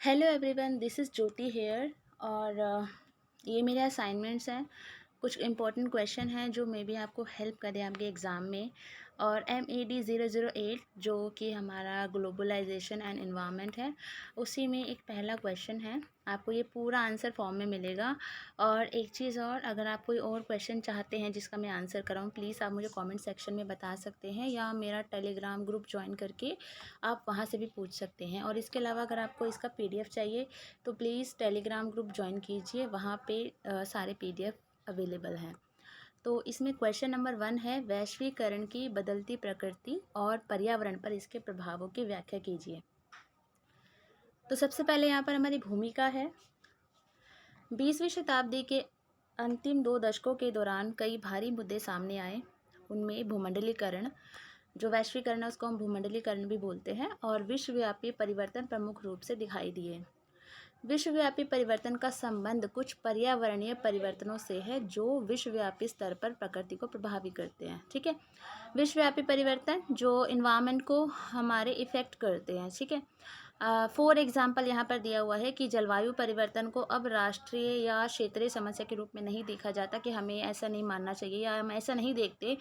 Hello everyone, this is Jyoti here. और ये मेरे असाइनमेंट्स हैं। कुछ इंपॉर्टेंट क्वेश्चन हैं जो मे बी आपको हेल्प करें आपके एग्ज़ाम में। और MAD 008 जो कि हमारा ग्लोबलाइजेशन एंड एनवायरनमेंट है, उसी में एक पहला क्वेश्चन है। आपको ये पूरा आंसर फॉर्म में मिलेगा। और एक चीज़ और, अगर आप कोई और क्वेश्चन चाहते हैं जिसका मैं आंसर कराऊँ, प्लीज़ आप मुझे कमेंट सेक्शन में बता सकते हैं, या मेरा टेलीग्राम ग्रुप ज्वाइन करके आप वहाँ से भी पूछ सकते हैं। और इसके अलावा अगर आपको इसका PDF चाहिए तो प्लीज़ टेलीग्राम ग्रुप ज्वाइन कीजिए, वहाँ पे सारे PDF अवेलेबल हैं। तो इसमें क्वेश्चन नंबर 1 है, वैश्वीकरण की बदलती प्रकृति और पर्यावरण पर इसके प्रभावों की व्याख्या कीजिए। तो सबसे पहले यहाँ पर हमारी भूमिका है। 20वीं शताब्दी के अंतिम 2 दशकों के दौरान कई भारी मुद्दे सामने आए। उनमें भूमंडलीकरण, जो वैश्वीकरण है उसको हम भूमंडलीकरण भी बोलते हैं, और विश्वव्यापी परिवर्तन प्रमुख रूप से दिखाई दिए। विश्वव्यापी परिवर्तन का संबंध कुछ पर्यावरणीय परिवर्तनों से है जो विश्वव्यापी स्तर पर प्रकृति को प्रभावित करते हैं। ठीक है, विश्वव्यापी परिवर्तन जो इन्वायरमेंट को हमारे इफ़ेक्ट करते हैं। ठीक है, फॉर एग्जांपल यहाँ पर दिया हुआ है कि जलवायु परिवर्तन को अब राष्ट्रीय या क्षेत्रीय समस्या के रूप में नहीं देखा जाता, कि हमें ऐसा नहीं मानना चाहिए, या हम ऐसा नहीं देखते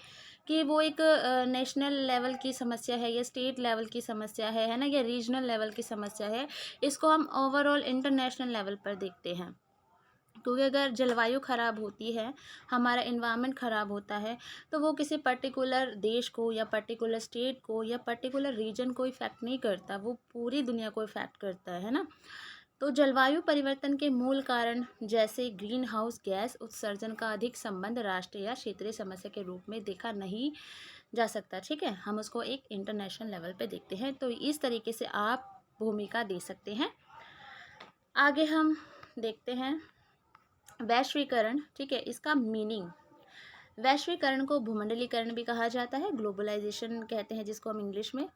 कि वो एक नेशनल लेवल की समस्या है या स्टेट लेवल की समस्या है ना, या रीजनल लेवल की समस्या है। इसको हम ओवरऑल इंटरनेशनल लेवल पर देखते हैं। क्योंकि अगर जलवायु ख़राब होती है, हमारा इन्वायरमेंट ख़राब होता है, तो वो किसी पर्टिकुलर देश को या पर्टिकुलर स्टेट को या पर्टिकुलर रीजन को इफ़ेक्ट नहीं करता, वो पूरी दुनिया को इफ़ेक्ट करता है ना। तो जलवायु परिवर्तन के मूल कारण जैसे ग्रीन हाउस गैस उत्सर्जन का अधिक संबंध राष्ट्रीय या क्षेत्रीय समस्या के रूप में देखा नहीं जा सकता। ठीक है, हम उसको एक इंटरनेशनल लेवल पे देखते हैं। तो इस तरीके से आप भूमिका दे सकते हैं। आगे हम देखते हैं वैश्वीकरण। ठीक है, इसका मीनिंग, वैश्वीकरण को भूमंडलीकरण भी कहा जाता है, ग्लोबलाइजेशन कहते हैं जिसको हम इंग्लिश में।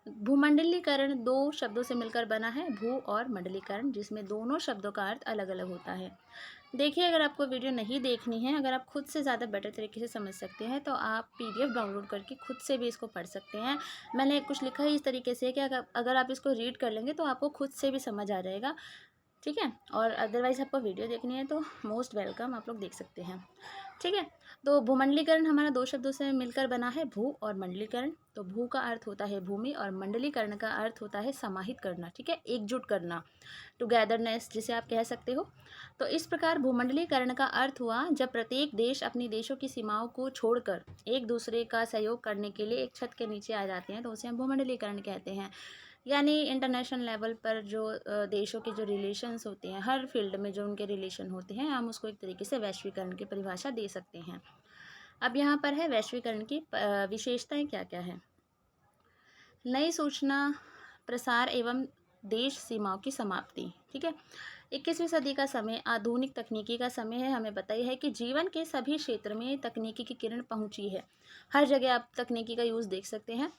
भूमंडलीकरण 2 शब्दों से मिलकर बना है, भू और मंडलीकरण, जिसमें दोनों शब्दों का अर्थ अलग अलग होता है। देखिए, अगर आपको वीडियो नहीं देखनी है, अगर आप खुद से ज़्यादा बेटर तरीके से समझ सकते हैं, तो आप PDF डाउनलोड करके खुद से भी इसको पढ़ सकते हैं। मैंने कुछ लिखा है इस तरीके से कि अगर आप इसको रीड कर लेंगे तो आपको खुद से भी समझ आ जाएगा। ठीक है, और अदरवाइज़ आपको वीडियो देखनी है तो मोस्ट वेलकम, आप लोग देख सकते हैं। ठीक है, तो भूमंडलीकरण हमारा 2 शब्दों से मिलकर बना है, भू और मंडलीकरण। तो भू का अर्थ होता है भूमि, और मंडलीकरण का अर्थ होता है समाहित करना। ठीक है, एकजुट करना, टुगेदरनेस जिसे आप कह सकते हो। तो इस प्रकार भूमंडलीकरण का अर्थ हुआ जब प्रत्येक देश अपनी देशों की सीमाओं को छोड़कर एक दूसरे का सहयोग करने के लिए एक छत के नीचे आ जाते हैं, तो उसे हम भूमंडलीकरण कहते हैं। यानी इंटरनेशनल लेवल पर जो देशों के जो रिलेशंस होते हैं, हर फील्ड में जो उनके रिलेशन होते हैं, हम उसको एक तरीके से वैश्वीकरण की परिभाषा दे सकते हैं। अब यहाँ पर है वैश्वीकरण की विशेषताएं क्या क्या है। नई सूचना प्रसार एवं देश सीमाओं की समाप्ति। ठीक है, 21वीं सदी का समय आधुनिक तकनीकी का समय है। हमें पता ही है कि जीवन के सभी क्षेत्र में तकनीकी की किरण पहुंची है। हर जगह आप तकनीकी का यूज़ देख सकते हैं।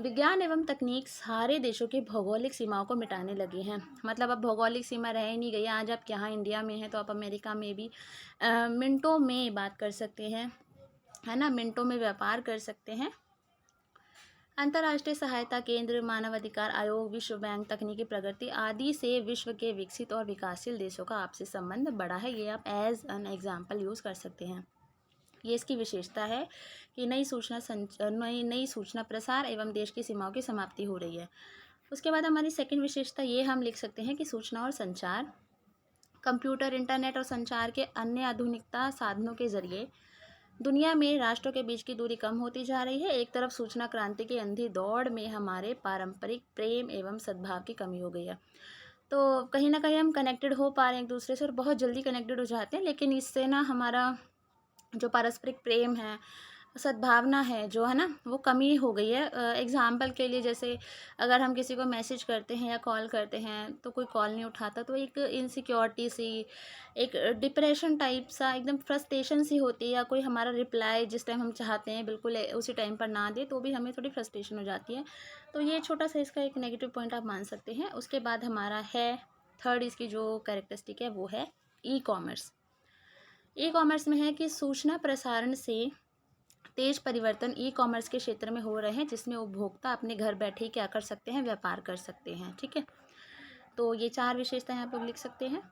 विज्ञान एवं तकनीक सारे देशों की भौगोलिक सीमाओं को मिटाने लगे हैं। मतलब अब भौगोलिक सीमा रह ही नहीं गई। आज आप यहाँ इंडिया में हैं तो आप अमेरिका में भी मिनटों में बात कर सकते हैं, है ना, मिनटों में व्यापार कर सकते हैं। अंतर्राष्ट्रीय सहायता केंद्र, मानवाधिकार आयोग, विश्व बैंक, तकनीकी प्रगति आदि से विश्व के विकसित और विकासशील देशों का आपसी संबंध बढ़ा है। ये आप एज एन एग्जाम्पल यूज़ कर सकते हैं। ये इसकी विशेषता है कि नई सूचना प्रसार एवं देश की सीमाओं की समाप्ति हो रही है। उसके बाद हमारी सेकंड विशेषता ये हम लिख सकते हैं कि सूचना और संचार, कंप्यूटर, इंटरनेट और संचार के अन्य आधुनिकता साधनों के जरिए दुनिया में राष्ट्रों के बीच की दूरी कम होती जा रही है। एक तरफ सूचना क्रांति की अंधी दौड़ में हमारे पारंपरिक प्रेम एवं सद्भाव की कमी हो गई है। तो कहीं ना कहीं हम कनेक्टेड हो पा रहे हैं एक दूसरे से, और बहुत जल्दी कनेक्टेड हो जाते हैं, लेकिन इससे ना हमारा जो पारस्परिक प्रेम है, सद्भावना है जो है ना, वो कमी हो गई है। एग्ज़ाम्पल के लिए, जैसे अगर हम किसी को मैसेज करते हैं या कॉल करते हैं तो कोई कॉल नहीं उठाता, तो एक इनसिक्योरिटी सी, एक डिप्रेशन टाइप सा, एकदम फ्रस्ट्रेशन सी होती है। या कोई हमारा रिप्लाई जिस टाइम हम चाहते हैं बिल्कुल उसी टाइम पर ना दे, तो भी हमें थोड़ी फ्रस्ट्रेशन हो जाती है। तो ये छोटा सा इसका एक नेगेटिव पॉइंट आप मान सकते हैं। उसके बाद हमारा है थर्ड, इसकी जो कैरेक्टरिस्टिक है वो है ई कॉमर्स। ई कॉमर्स में है कि सूचना प्रसारण से तेज परिवर्तन ई कॉमर्स के क्षेत्र में हो रहे हैं, जिसमें उपभोक्ता अपने घर बैठे ही क्या कर सकते हैं, व्यापार कर सकते हैं। ठीक है, तो ये 4 विशेषताएं आप लोग लिख सकते हैं।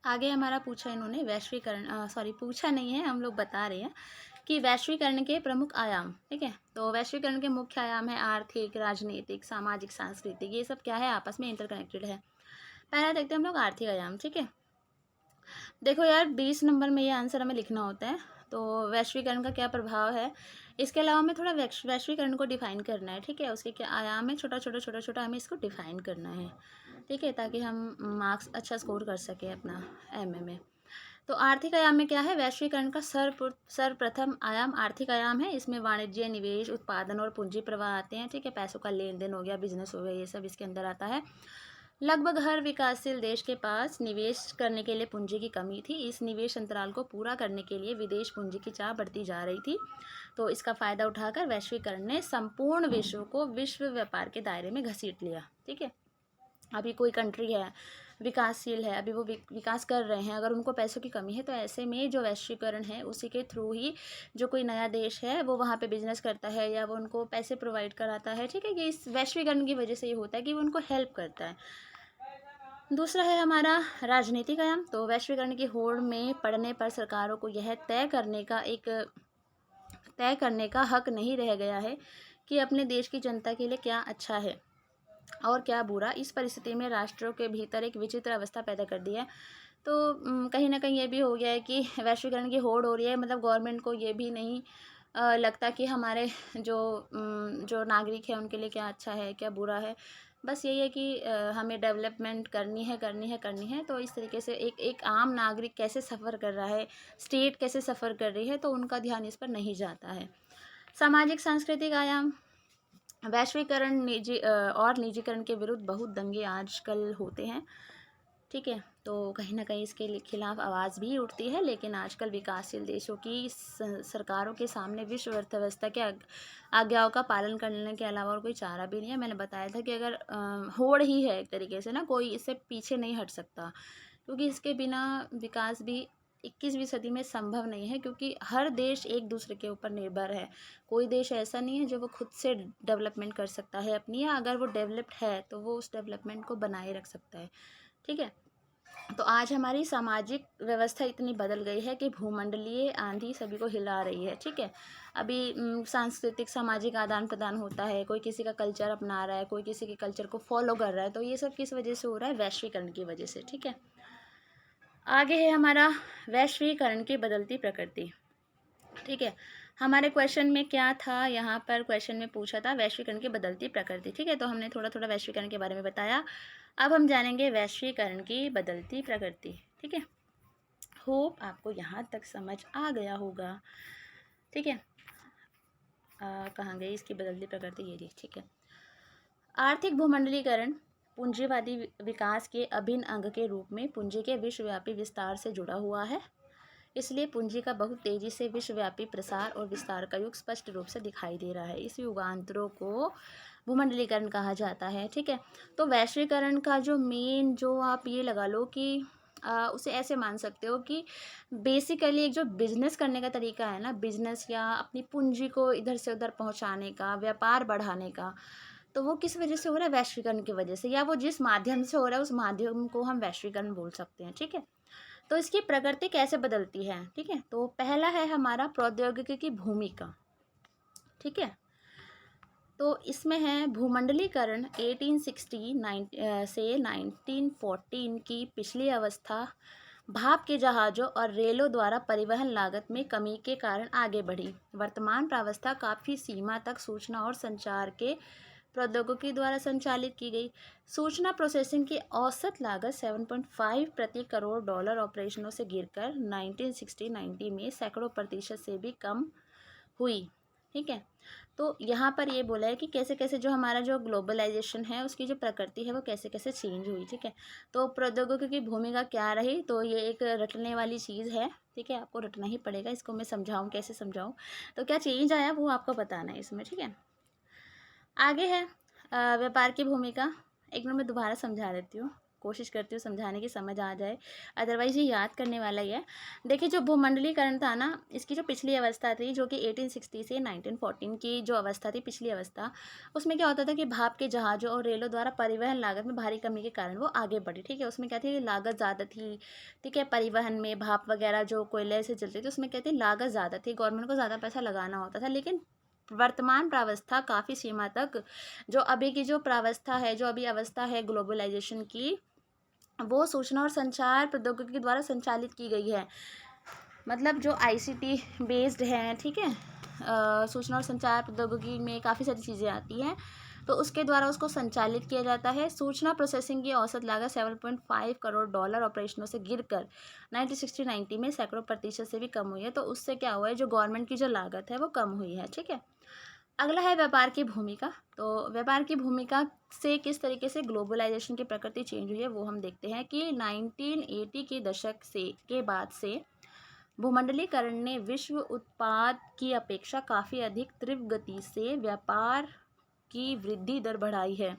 आगे हमारा पूछा इन्होंने वैश्वीकरण, सॉरी पूछा नहीं है, हम लोग बता रहे हैं कि वैश्वीकरण के प्रमुख आयाम। ठीक है, तो वैश्वीकरण के मुख्य आयाम है आर्थिक, राजनीतिक, सामाजिक, सांस्कृतिक, ये सब क्या है, आपस में इंटरकनेक्टेड है। पहला देखते हैं हम लोग आर्थिक आयाम। ठीक है, देखो यार 20 नंबर में ये आंसर हमें लिखना होता है। तो वैश्वीकरण का क्या प्रभाव है, इसके अलावा हमें थोड़ा वैश्वीकरण को डिफाइन करना है। ठीक है, उसके क्या आयाम है, छोटा छोटा छोटा छोटा हमें इसको डिफाइन करना है। ठीक है, ताकि हम मार्क्स अच्छा स्कोर कर सकें अपना एमए में। तो आर्थिक आयाम में क्या है, वैश्वीकरण का सर्वप्रथम आयाम आर्थिक आयाम है। इसमें वाणिज्य, निवेश, उत्पादन और पूंजी प्रवाह आते हैं। ठीक है, पैसों का लेन देन हो गया, बिजनेस हो गया, ये सब इसके अंदर आता है। लगभग हर विकासशील देश के पास निवेश करने के लिए पूंजी की कमी थी। इस निवेश अंतराल को पूरा करने के लिए विदेश पूंजी की चाह बढ़ती जा रही थी। तो इसका फ़ायदा उठाकर वैश्वीकरण ने संपूर्ण विश्व को विश्व व्यापार के दायरे में घसीट लिया। ठीक है, अभी कोई कंट्री है विकासशील है, अभी वो विकास कर रहे हैं, अगर उनको पैसों की कमी है तो ऐसे में जो वैश्वीकरण है उसी के थ्रू ही जो कोई नया देश है वो वहाँ पे बिजनेस करता है या वो उनको पैसे प्रोवाइड कराता है। ठीक है, ये इस वैश्वीकरण की वजह से ये होता है कि वो उनको हेल्प करता है। दूसरा है हमारा राजनीतिक आयाम। तो वैश्वीकरण की होड़ में पड़ने पर सरकारों को यह तय करने का हक नहीं रह गया है कि अपने देश की जनता के लिए क्या अच्छा है और क्या बुरा। इस परिस्थिति में राष्ट्रों के भीतर एक विचित्र अवस्था पैदा कर दी है। तो कहीं ना कहीं ये भी हो गया है कि वैश्वीकरण की होड़ हो रही है, मतलब गवर्नमेंट को ये भी नहीं लगता कि हमारे जो नागरिक हैं उनके लिए क्या अच्छा है क्या बुरा है। बस यही है कि हमें डेवलपमेंट करनी है। तो इस तरीके से एक एक आम नागरिक कैसे सफ़र कर रहा है, स्टेट कैसे सफ़र कर रही है, तो उनका ध्यान इस पर नहीं जाता है। सामाजिक सांस्कृतिक आयाम, वैश्वीकरण और निजीकरण के विरुद्ध बहुत दंगे आजकल होते हैं। ठीक है, तो कहीं ना कहीं इसके खिलाफ आवाज़ भी उठती है, लेकिन आजकल विकासशील देशों की सरकारों के सामने विश्व अर्थव्यवस्था के आज्ञाओं का पालन करने के अलावा और कोई चारा भी नहीं है। मैंने बताया था कि अगर होड़ ही है एक तरीके से ना, कोई इससे पीछे नहीं हट सकता, क्योंकि इसके बिना विकास भी 21वीं सदी में संभव नहीं है, क्योंकि हर देश एक दूसरे के ऊपर निर्भर है। कोई देश ऐसा नहीं है जो वो खुद से डेवलपमेंट कर सकता है अपनी, या अगर वो डेवलप्ड है तो वो उस डेवलपमेंट को बनाए रख सकता है। ठीक है, तो आज हमारी सामाजिक व्यवस्था इतनी बदल गई है कि भूमंडलीय आंधी सभी को हिला रही है। ठीक है, अभी सांस्कृतिक सामाजिक आदान प्रदान होता है, कोई किसी का कल्चर अपना रहा है, कोई किसी के कल्चर को फॉलो कर रहा है, तो ये सब किस वजह से हो रहा है, वैश्वीकरण की वजह से। ठीक है, आगे है हमारा वैश्वीकरण की बदलती प्रकृति। ठीक है, हमारे क्वेश्चन में क्या था, यहाँ पर क्वेश्चन में पूछा था वैश्वीकरण की बदलती प्रकृति। ठीक है, तो हमने थोड़ा थोड़ा वैश्वीकरण के बारे में बताया। अब हम जानेंगे वैश्वीकरण की बदलती प्रकृति। ठीक है, होप आपको यहाँ तक समझ आ गया होगा। ठीक है, कहाँ गई इसकी बदलती प्रकृति, ये रही। ठीक है, आर्थिक भूमंडलीकरण पूंजीवादी विकास के अभिन्न अंग के रूप में पूंजी के विश्वव्यापी विस्तार से जुड़ा हुआ है। इसलिए पूंजी का बहुत तेजी से विश्वव्यापी प्रसार और विस्तार का युग स्पष्ट रूप से दिखाई दे रहा है। इस युगांतरों को भूमंडलीकरण कहा जाता है। ठीक है, तो वैश्वीकरण का जो मेन, जो आप ये लगा लो कि उसे ऐसे मान सकते हो कि बेसिकली एक जो बिजनेस करने का तरीका है ना, बिजनेस या अपनी पूंजी को इधर से उधर पहुंचाने का, व्यापार बढ़ाने का, तो वो किस वजह से हो रहा है, वैश्वीकरण की वजह से, या वो जिस माध्यम से हो रहा है उस माध्यम को हम वैश्वीकरण बोल सकते हैं। ठीक है, तो इसकी प्रकृति कैसे बदलती है। ठीक है, तो पहला है हमारा प्रौद्योगिकी की भूमिका। ठीक है, तो इसमें है भूमंडलीकरण 1860 से 1914 की पिछली अवस्था भाप के जहाज़ों और रेलों द्वारा परिवहन लागत में कमी के कारण आगे बढ़ी। वर्तमान प्रावस्था काफ़ी सीमा तक सूचना और संचार के प्रौद्योगिकी द्वारा संचालित की गई। सूचना प्रोसेसिंग की औसत लागत 7.5 प्रति करोड़ डॉलर ऑपरेशनों से गिरकर 1960-90 में सैकड़ों प्रतिशत से भी कम हुई। ठीक है, तो यहाँ पर ये बोला है कि कैसे कैसे जो हमारा जो ग्लोबलाइजेशन है उसकी जो प्रकृति है वो कैसे कैसे चेंज हुई। ठीक है, तो प्रौद्योगिकी की भूमिका क्या रही, तो ये एक रटने वाली चीज़ है। ठीक है, आपको रटना ही पड़ेगा इसको, मैं समझाऊँ कैसे समझाऊँ, तो क्या चेंज आया वो आपको बताना है इसमें। ठीक है, आगे है व्यापार की भूमिका। एक मिनट में दोबारा समझा देती हूँ, कोशिश करती हूँ समझाने की, समझ आ जाए, अदरवाइज़ ये याद करने वाला ही है। देखिए जो भूमंडलीकरण था ना, इसकी जो पिछली अवस्था थी, जो कि 1860 से 1914 की जो अवस्था थी, पिछली अवस्था, उसमें क्या होता था कि भाप के जहाज़ों और रेलों द्वारा परिवहन लागत में भारी कमी के कारण वो आगे बढ़ी, ठीक है। उसमें क्या थी, लागत ज़्यादा थी, ठीक है। परिवहन में भाप वगैरह जो कोयले से चलती थी, उसमें क्या थी, लागत ज़्यादा थी, गवर्नमेंट को ज़्यादा पैसा लगाना होता था। लेकिन वर्तमान प्रावस्था काफ़ी सीमा तक, जो अभी की जो प्रावस्था है, जो अभी अवस्था है ग्लोबलाइजेशन की, वो सूचना और संचार प्रौद्योगिकी द्वारा संचालित की गई है। मतलब जो आईसीटी बेस्ड है, ठीक है। सूचना और संचार प्रौद्योगिकी में काफ़ी सारी चीज़ें आती हैं, तो उसके द्वारा उसको संचालित किया जाता है। सूचना प्रोसेसिंग की औसत लागत 7.5 करोड़ डॉलर ऑपरेशनों से गिरकर 1960-90 में सैकड़ों प्रतिशत से भी कम हुई है। तो उससे क्या हुआ है, जो गवर्नमेंट की जो लागत है वो कम हुई है, ठीक है। अगला है व्यापार की भूमिका। तो व्यापार की भूमिका से किस तरीके से ग्लोबलाइजेशन की प्रकृति चेंज हुई है, वो हम देखते हैं कि 1980 के दशक से के बाद से भूमंडलीकरण ने विश्व उत्पाद की अपेक्षा काफ़ी अधिक तीव्र गति से व्यापार की वृद्धि दर बढ़ाई है।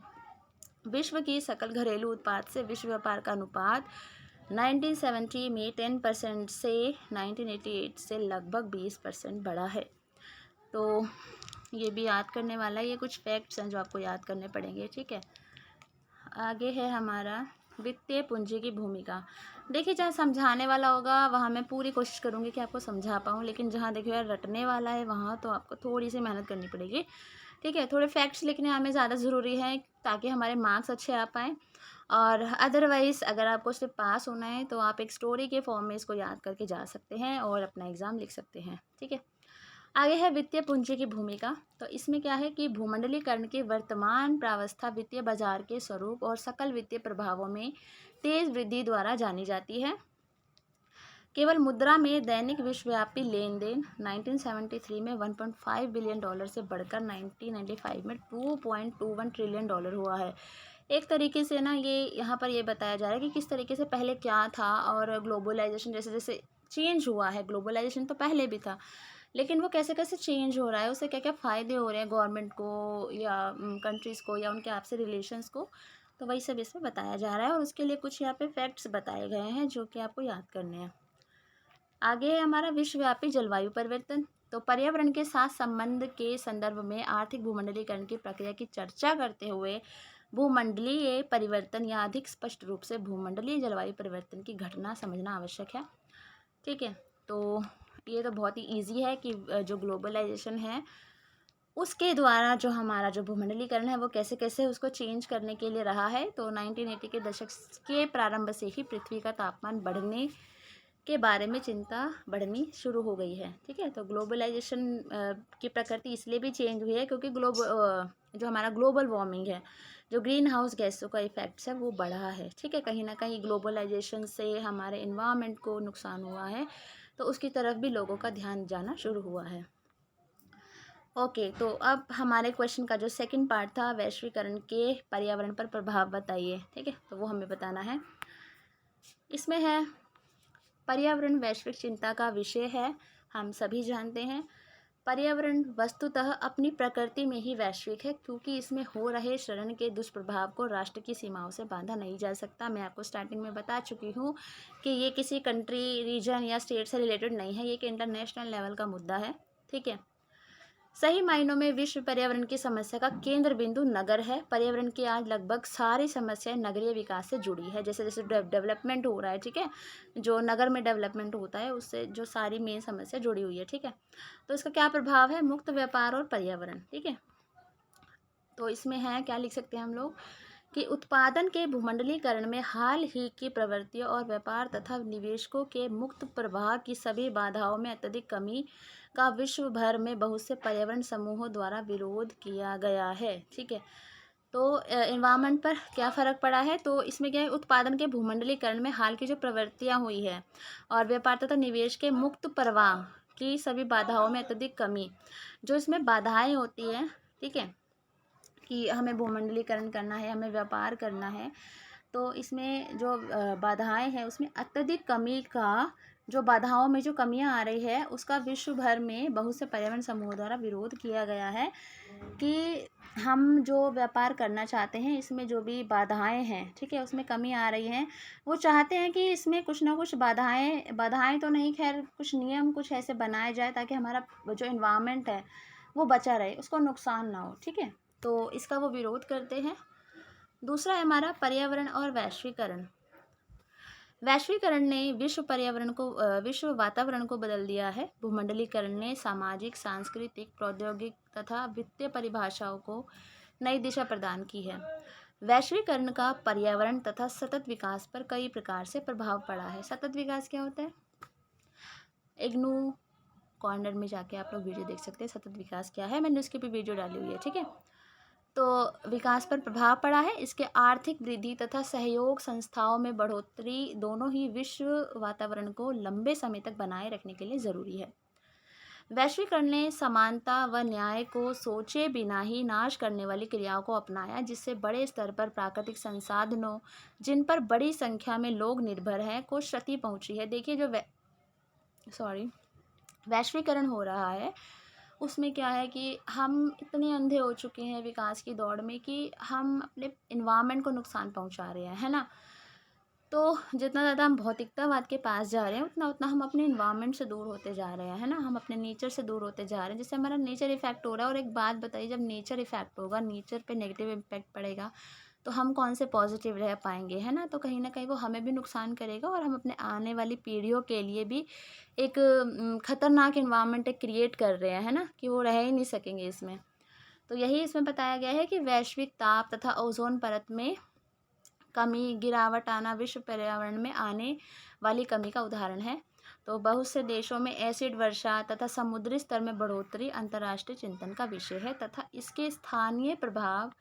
विश्व की सकल घरेलू उत्पाद से विश्व व्यापार का अनुपात 1970 में 10% से 1988 से लगभग 20% बढ़ा है। तो ये भी याद करने वाला है, ये कुछ फैक्ट्स हैं जो आपको याद करने पड़ेंगे, ठीक है। आगे है हमारा वित्तीय पूंजी की भूमिका। देखिए जहाँ समझाने वाला होगा वहाँ मैं पूरी कोशिश करूँगी कि आपको समझा पाऊँ, लेकिन जहाँ देखिए यार रटने वाला है वहाँ तो आपको थोड़ी सी मेहनत करनी पड़ेगी, ठीक है। थोड़े फैक्ट्स लिखने हमें ज़्यादा ज़रूरी है ताकि हमारे मार्क्स अच्छे आ पाएँ, और अदरवाइज़ अगर आपको सिर्फ पास होना है तो आप एक स्टोरी के फॉर्म में इसको याद करके जा सकते हैं और अपना एग्ज़ाम लिख सकते हैं, ठीक है। आगे है वित्तीय पूंजी की भूमिका। तो इसमें क्या है कि भूमंडलीकरण की वर्तमान प्रावस्था वित्तीय बाजार के स्वरूप और सकल वित्तीय प्रभावों में तेज वृद्धि द्वारा जानी जाती है। केवल मुद्रा में दैनिक विश्वव्यापी लेन देन 1973 में 1.5 बिलियन डॉलर से बढ़कर 1995 में 2.21 ट्रिलियन डॉलर हुआ है। एक तरीके से ना ये यहाँ पर ये बताया जा रहा है कि किस तरीके से पहले क्या था और ग्लोबलाइजेशन जैसे जैसे चेंज हुआ है। ग्लोबलाइजेशन तो पहले भी था, लेकिन वो कैसे कैसे चेंज हो रहा है, उससे क्या क्या फ़ायदे हो रहे हैं गवर्नमेंट को या कंट्रीज़ को या उनके आपसे रिलेशंस को, तो वही सब इसमें बताया जा रहा है। और उसके लिए कुछ यहाँ पे फैक्ट्स बताए गए हैं जो कि आपको याद करने हैं। आगे है हमारा विश्वव्यापी जलवायु परिवर्तन। तो पर्यावरण के साथ संबंध के संदर्भ में आर्थिक भूमंडलीकरण की प्रक्रिया की चर्चा करते हुए भूमंडलीय परिवर्तन या अधिक स्पष्ट रूप से भूमंडलीय जलवायु परिवर्तन की घटना समझना आवश्यक है, ठीक है। तो ये तो बहुत ही ईजी है कि जो ग्लोबलाइजेशन है उसके द्वारा जो हमारा जो भूमंडलीकरण है वो कैसे कैसे उसको चेंज करने के लिए रहा है। तो 1980 के दशक के प्रारंभ से ही पृथ्वी का तापमान बढ़ने के बारे में चिंता बढ़नी शुरू हो गई है, ठीक है। तो ग्लोबलाइजेशन की प्रकृति इसलिए भी चेंज हुई है क्योंकि जो हमारा ग्लोबल वार्मिंग है, जो ग्रीन हाउस गैसों का इफेक्ट्स है वो बढ़ा है, ठीक है। कहीं ना कहीं ग्लोबलाइजेशन से हमारे इन्वायरमेंट को नुकसान हुआ है, तो उसकी तरफ भी लोगों का ध्यान जाना शुरू हुआ है। ओके, तो अब हमारे क्वेश्चन का जो सेकंड पार्ट था, वैश्वीकरण के पर्यावरण पर प्रभाव बताइए, ठीक है। तो वो हमें बताना है। इसमें है पर्यावरण वैश्विक चिंता का विषय है, हम सभी जानते हैं। पर्यावरण वस्तुतः अपनी प्रकृति में ही वैश्विक है क्योंकि इसमें हो रहे क्षरण के दुष्प्रभाव को राष्ट्र की सीमाओं से बांधा नहीं जा सकता। मैं आपको स्टार्टिंग में बता चुकी हूँ कि ये किसी कंट्री, रीजन या स्टेट से रिलेटेड नहीं है, ये एक इंटरनेशनल लेवल का मुद्दा है, ठीक है। सही मायनों में विश्व पर्यावरण की समस्या का केंद्र बिंदु नगर है। पर्यावरण की आज लगभग सारी समस्याएं नगरीय विकास से जुड़ी है। जैसे जैसे डेवलपमेंट हो रहा है, ठीक है, जो नगर में डेवलपमेंट होता है उससे जो सारी मेन समस्या जुड़ी हुई है, ठीक है। तो इसका क्या प्रभाव है, मुक्त व्यापार और पर्यावरण, ठीक है। तो इसमें है क्या लिख सकते हैं हम लोग कि उत्पादन के भूमंडलीकरण में हाल ही की प्रवृत्तियों और व्यापार तथा निवेशकों के मुक्त प्रवाह की सभी बाधाओं में अत्यधिक कमी का विश्व भर में बहुत से पर्यावरण समूहों द्वारा विरोध किया गया है, ठीक है। तो एनवायरनमेंट पर क्या फ़र्क पड़ा है, तो इसमें क्या है, उत्पादन के भूमंडलीकरण में हाल की जो प्रवृत्तियाँ हुई है और व्यापार तथा निवेश के मुक्त प्रवाह की सभी बाधाओं में अत्यधिक कमी, जो इसमें बाधाएं होती हैं, ठीक है, कि हमें भूमंडलीकरण करना है, हमें व्यापार करना है, तो इसमें जो बाधाएं हैं उसमें अत्यधिक कमी का जो बाधाओं में जो कमियां आ रही है उसका विश्व भर में बहुत से पर्यावरण समूहों द्वारा विरोध किया गया है कि हम जो व्यापार करना चाहते हैं इसमें जो भी बाधाएं हैं, ठीक है, उसमें कमी आ रही है। वो चाहते हैं कि इसमें कुछ ना कुछ बाधाएं तो नहीं, खैर कुछ नियम कुछ ऐसे बनाए जाए ताकि हमारा जो इन्वायरमेंट है वो बचा रहे, उसको नुकसान ना हो, ठीक है। तो इसका वो विरोध करते हैं। दूसरा है हमारा पर्यावरण और वैश्वीकरण। वैश्वीकरण ने विश्व वातावरण को बदल दिया है। भूमंडलीकरण ने सामाजिक, सांस्कृतिक, प्रौद्योगिक तथा वित्तीय परिभाषाओं को नई दिशा प्रदान की है। वैश्वीकरण का पर्यावरण तथा सतत विकास पर कई प्रकार से प्रभाव पड़ा है। सतत विकास क्या होता है? इग्नू कॉर्नर में जाके आप लोग वीडियो देख सकते हैं, सतत विकास क्या है, मैंने उसकी भी वीडियो डाली हुई है, ठीक है। तो विकास पर प्रभाव पड़ा है। इसके आर्थिक वृद्धि तथा सहयोग संस्थाओं में बढ़ोतरी दोनों ही विश्व वातावरण को लंबे समय तक बनाए रखने के लिए ज़रूरी है। वैश्वीकरण ने समानता व न्याय को सोचे बिना ही नाश करने वाली क्रियाओं को अपनाया, जिससे बड़े स्तर पर प्राकृतिक संसाधनों जिन पर बड़ी संख्या में लोग निर्भर हैं को क्षति पहुंची है। देखिए जो वैश्वीकरण हो रहा है उसमें क्या है कि हम इतने अंधे हो चुके हैं विकास की दौड़ में कि हम अपने इन्वायरमेंट को नुकसान पहुंचा रहे हैं, है ना। तो जितना ज़्यादा हम भौतिकतावाद के पास जा रहे हैं उतना उतना हम अपने इन्वायरमेंट से दूर होते जा रहे हैं, है ना। हम अपने नेचर से दूर होते जा रहे हैं, जिससे हमारा नेचर इफेक्ट हो रहा है। और एक बात बताइए, जब नेचर इफेक्ट होगा, नेचर पे नेगेटिव इम्पैक्ट पड़ेगा, तो हम कौन से पॉजिटिव रह पाएंगे, है ना। तो कहीं ना कहीं वो हमें भी नुकसान करेगा और हम अपने आने वाली पीढ़ियों के लिए भी एक खतरनाक इन्वायरमेंट एक क्रिएट कर रहे हैं, है ना, कि वो रह ही नहीं सकेंगे इसमें। तो यही इसमें बताया गया है कि वैश्विक ताप तथा ओजोन परत में कमी, गिरावट आना विश्व पर्यावरण में आने वाली कमी का उदाहरण है। तो बहुत से देशों में एसिड वर्षा तथा समुद्री स्तर में बढ़ोतरी अंतर्राष्ट्रीय चिंतन का विषय है तथा इसके स्थानीय प्रभाव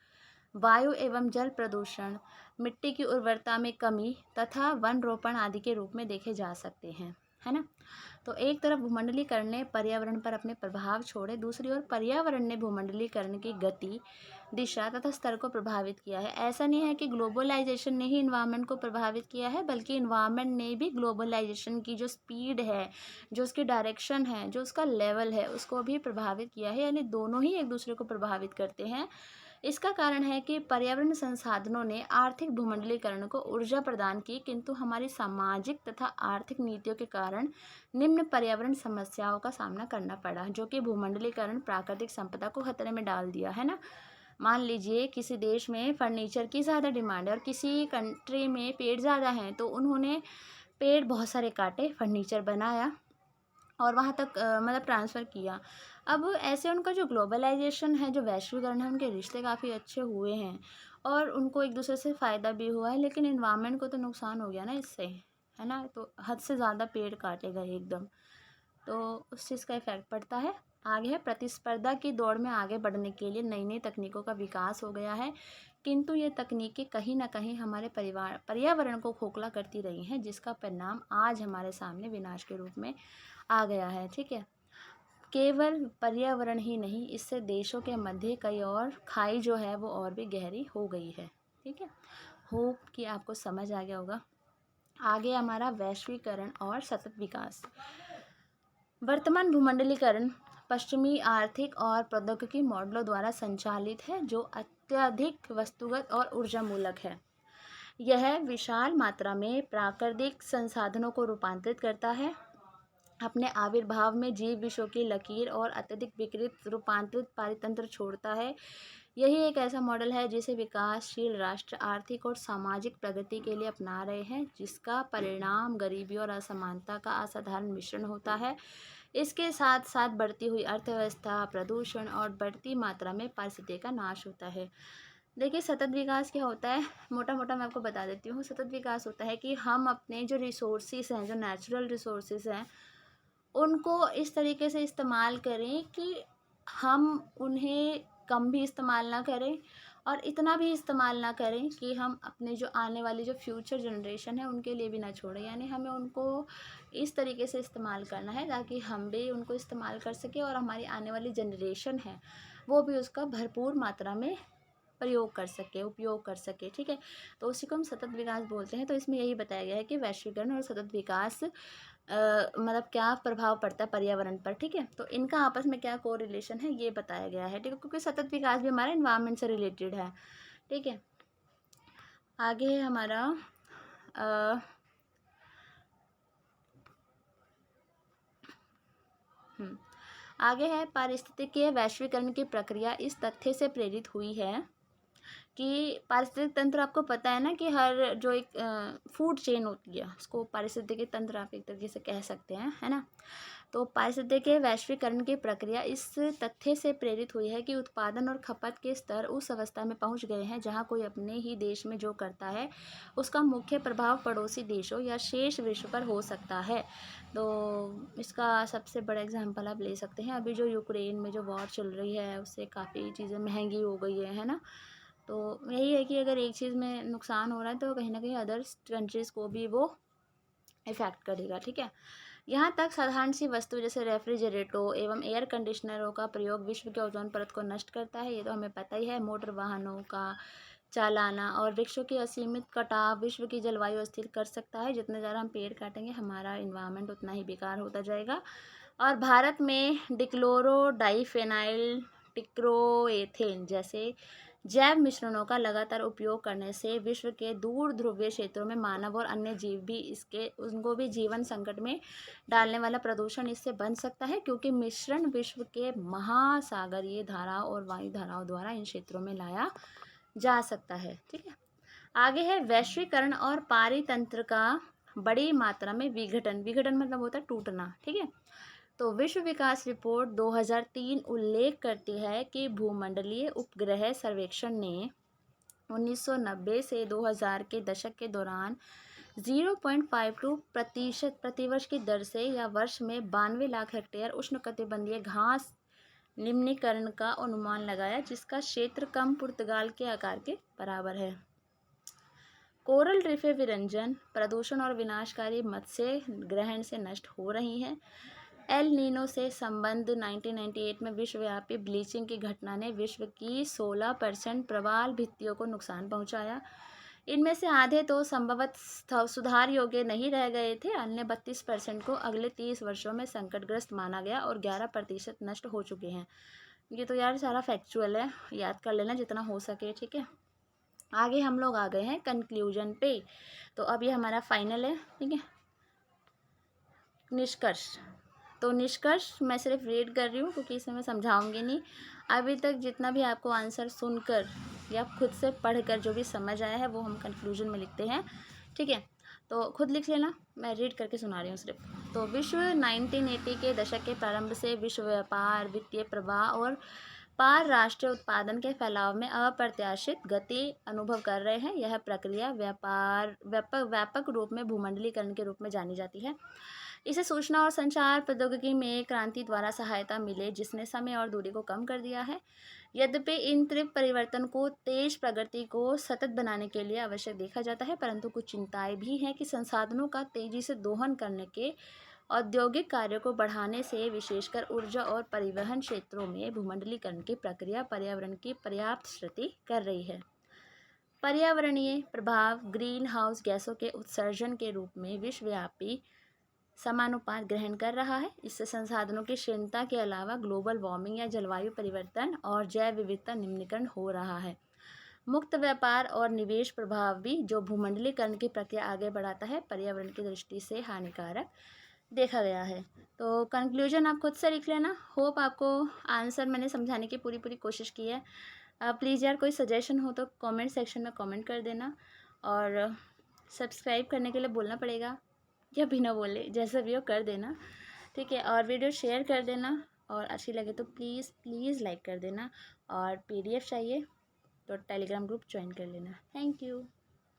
वायु एवं जल प्रदूषण, मिट्टी की उर्वरता में कमी तथा वन रोपण आदि के रूप में देखे जा सकते हैं, है ना। तो एक तरफ भूमंडलीकरण ने पर्यावरण पर अपने प्रभाव छोड़े, दूसरी ओर पर्यावरण ने भूमंडलीकरण की गति, दिशा तथा स्तर को प्रभावित किया है। ऐसा नहीं है कि ग्लोबलाइजेशन ने ही इन्वायरमेंट को प्रभावित किया है, बल्कि इन्वायरमेंट ने भी ग्लोबलाइजेशन की जो स्पीड है, जो उसकी डायरेक्शन है, जो उसका लेवल है, उसको भी प्रभावित किया है। यानी दोनों ही एक दूसरे को प्रभावित करते हैं। इसका कारण है कि पर्यावरण संसाधनों ने आर्थिक भूमंडलीकरण को ऊर्जा प्रदान की, किंतु हमारी सामाजिक तथा आर्थिक नीतियों के कारण निम्न पर्यावरण समस्याओं का सामना करना पड़ा, जो कि भूमंडलीकरण प्राकृतिक संपदा को खतरे में डाल दिया, है ना। मान लीजिए किसी देश में फर्नीचर की ज़्यादा डिमांड है और किसी कंट्री में पेड़ ज़्यादा हैं, तो उन्होंने पेड़ बहुत सारे काटे, फर्नीचर बनाया और वहाँ तक मतलब ट्रांसफ़र किया। अब ऐसे उनका जो ग्लोबलाइजेशन है, जो वैश्वीकरण है, उनके रिश्ते काफ़ी अच्छे हुए हैं और उनको एक दूसरे से फ़ायदा भी हुआ है, लेकिन इन्वायरमेंट को तो नुकसान हो गया ना इससे, है ना। तो हद से ज़्यादा पेड़ काटे गए एकदम, तो उस चीज़ का इफ़ेक्ट पड़ता है। आगे है प्रतिस्पर्धा की दौड़ में आगे बढ़ने के लिए नई नई तकनीकों का विकास हो गया है, किंतु ये तकनीकें कहीं ना कहीं हमारे पर्यावरण को खोखला करती रही हैं, जिसका परिणाम आज हमारे सामने विनाश के रूप में आ गया है, ठीक है। केवल पर्यावरण ही नहीं, इससे देशों के मध्य कई और खाई जो है वो और भी गहरी हो गई है, ठीक है। होप कि आपको समझ आ गया होगा। आगे हमारा वैश्वीकरण और सतत विकास। वर्तमान भूमंडलीकरण पश्चिमी आर्थिक और प्रौद्योगिकी मॉडलों द्वारा संचालित है, जो अत्यधिक वस्तुगत और ऊर्जा मूलक है। यह विशाल मात्रा में प्राकृतिक संसाधनों को रूपांतरित करता है, अपने आविर्भाव में जीव विषयों की लकीर और अत्यधिक विकृत रूपांतरित पारितंत्र छोड़ता है। यही एक ऐसा मॉडल है जिसे विकासशील राष्ट्र आर्थिक और सामाजिक प्रगति के लिए अपना रहे हैं, जिसका परिणाम गरीबी और असमानता का असाधारण मिश्रण होता है। इसके साथ साथ बढ़ती हुई अर्थव्यवस्था, प्रदूषण और बढ़ती मात्रा में पारिस्थितिकी का नाश होता है। देखिए सतत विकास क्या होता है, मोटा मोटा मैं आपको बता देती हूँ। सतत विकास होता है कि हम अपने जो रिसोर्सेज हैं, जो नेचुरल रिसोर्सेज हैं, उनको इस तरीके से इस्तेमाल करें कि हम उन्हें कम भी इस्तेमाल ना करें और इतना भी इस्तेमाल ना करें कि हम अपने जो आने वाली जो फ्यूचर जनरेशन है उनके लिए भी ना छोड़ें। यानी हमें उनको इस तरीके से इस्तेमाल करना है ताकि हम भी उनको इस्तेमाल कर सकें और हमारी आने वाली जनरेशन है वो भी उसका भरपूर मात्रा में प्रयोग कर सके, उपयोग कर सके, ठीक है। तो उसी को हम सतत विकास बोलते हैं। तो इसमें यही बताया गया है कि वैश्वीकरण और सतत विकास मतलब क्या प्रभाव पड़ता है पर्यावरण पर, ठीक है। तो इनका आपस में क्या कोरिलेशन है ये बताया गया है, ठीक है, क्योंकि सतत विकास भी हमारा इन्वायरमेंट से रिलेटेड है, ठीक है। आगे है हमारा अ, आगे है पारिस्थितिकीय वैश्वीकरण की प्रक्रिया इस तथ्य से प्रेरित हुई है कि पारिस्थितिक तंत्र, आपको पता है ना कि हर जो एक फूड चेन होती है उसको पारिस्थितिकी तंत्र आप एक तरीके से कह सकते हैं, है ना। तो पारिस्थितिकी वैश्वीकरण की प्रक्रिया इस तथ्य से प्रेरित हुई है कि उत्पादन और खपत के स्तर उस अवस्था में पहुंच गए हैं जहां कोई अपने ही देश में जो करता है उसका मुख्य प्रभाव पड़ोसी देशों या शेष विश्व पर हो सकता है। तो इसका सबसे बड़ा एग्जाम्पल आप ले सकते हैं, अभी जो यूक्रेन में जो वॉर चल रही है उससे काफ़ी चीज़ें महंगी हो गई है ना। तो यही है कि अगर एक चीज़ में नुकसान हो रहा है तो कहीं ना कहीं अदर्स कंट्रीज़ को भी वो इफ़ेक्ट करेगा, ठीक है। यहाँ तक साधारण सी वस्तु जैसे रेफ्रिजरेटरों एवं एयर कंडीशनरों का प्रयोग विश्व के ओजोन परत को नष्ट करता है, ये तो हमें पता ही है। मोटर वाहनों का चालाना और वृक्षों की असीमित कटाव विश्व की जलवायु अस्थिर कर सकता है। जितने ज़्यादा हम पेड़ काटेंगे हमारा इन्वायरमेंट उतना ही बेकार होता जाएगा। और भारत में डिक्लोरो डाइफेनाइल टिक्रोएथेन जैसे जैव मिश्रणों का लगातार उपयोग करने से विश्व के दूर ध्रुवीय क्षेत्रों में मानव और अन्य जीव भी इसके उनको भी जीवन संकट में डालने वाला प्रदूषण इससे बन सकता है, क्योंकि मिश्रण विश्व के महासागरीय धाराओं और वायु धाराओं द्वारा इन क्षेत्रों में लाया जा सकता है, ठीक है। आगे है वैश्वीकरण और पारितंत्र का बड़ी मात्रा में विघटन। विघटन मतलब होता है टूटना, ठीक है। तो विश्व विकास रिपोर्ट 2003 उल्लेख करती है कि भूमंडलीय उपग्रह सर्वेक्षण ने 1990 से 2000 के दशक के दौरान 0.52% प्रतिवर्ष की दर से या वर्ष में 92 लाख हेक्टेयर उष्णकटिबंधीय घास निम्नीकरण का अनुमान लगाया, जिसका क्षेत्र कम पुर्तगाल के आकार के बराबर है। कोरल रीफे विरंजन प्रदूषण और विनाशकारी मत्स्य ग्रहण से नष्ट हो रही हैं। एल नीनो से संबंध 1998 में विश्वव्यापी ब्लीचिंग की घटना ने विश्व की 16% प्रवाल भित्तियों को नुकसान पहुंचाया। इनमें से आधे तो संभवतः सुधार योग्य नहीं रह गए थे, अन्य 32% को अगले 30 वर्षों में संकटग्रस्त माना गया और 11% नष्ट हो चुके हैं। ये तो यार सारा फैक्चुअल है, याद कर लेना जितना हो सके, ठीक है। आगे हम लोग आ गए हैं कंक्लूजन पे। तो अब ये हमारा फाइनल है, ठीक है, निष्कर्ष। तो निष्कर्ष मैं सिर्फ रीड कर रही हूँ क्योंकि इसमें मैं समझाऊंगी नहीं। अभी तक जितना भी आपको आंसर सुनकर या खुद से पढ़कर जो भी समझ आया है वो हम कंक्लूजन में लिखते हैं, ठीक है। तो खुद लिख लेना, मैं रीड करके सुना रही हूँ सिर्फ। तो विश्व 1980 के दशक के प्रारंभ से विश्व व्यापार, वित्तीय प्रवाह और पार राष्ट्रीय उत्पादन के फैलाव में अप्रत्याशित गति अनुभव कर रहे हैं। यह प्रक्रिया व्यापक रूप में भूमंडलीकरण के रूप में जानी जाती है। इसे सूचना और संचार प्रौद्योगिकी में क्रांति द्वारा सहायता मिले, जिसने समय और दूरी को कम कर दिया है। यद्यपि इन तीव्र परिवर्तन को तेज प्रगति को सतत बनाने के लिए आवश्यक देखा जाता है, परंतु कुछ चिंताएं भी हैं कि संसाधनों का तेजी से दोहन करने के औद्योगिक कार्यों को बढ़ाने से विशेषकर ऊर्जा और परिवहन क्षेत्रों में भूमंडलीकरण की प्रक्रिया पर्यावरण की पर्याप्त क्षति कर रही है। पर्यावरणीय प्रभाव ग्रीन हाउस गैसों के उत्सर्जन के रूप में विश्वव्यापी समानुपात ग्रहण कर रहा है। इससे संसाधनों की क्षीणता के अलावा ग्लोबल वार्मिंग या जलवायु परिवर्तन और जैव विविधता निम्नीकरण हो रहा है। मुक्त व्यापार और निवेश प्रभाव भी, जो भूमंडलीकरण की प्रक्रिया आगे बढ़ाता है, पर्यावरण की दृष्टि से हानिकारक देखा गया है। तो कंक्लूजन आप खुद से लिख लेना। होप आपको आंसर मैंने समझाने की पूरी कोशिश की है। प्लीज़ यार कोई सजेशन हो तो कमेंट सेक्शन में कमेंट कर देना, और सब्सक्राइब करने के लिए बोलना पड़ेगा या बिना बोले जैसा भी हो कर देना, ठीक है। और वीडियो शेयर कर देना, और अच्छी लगे तो प्लीज़ लाइक कर देना। और PDF चाहिए तो टेलीग्राम ग्रुप ज्वाइन कर लेना। Thank you.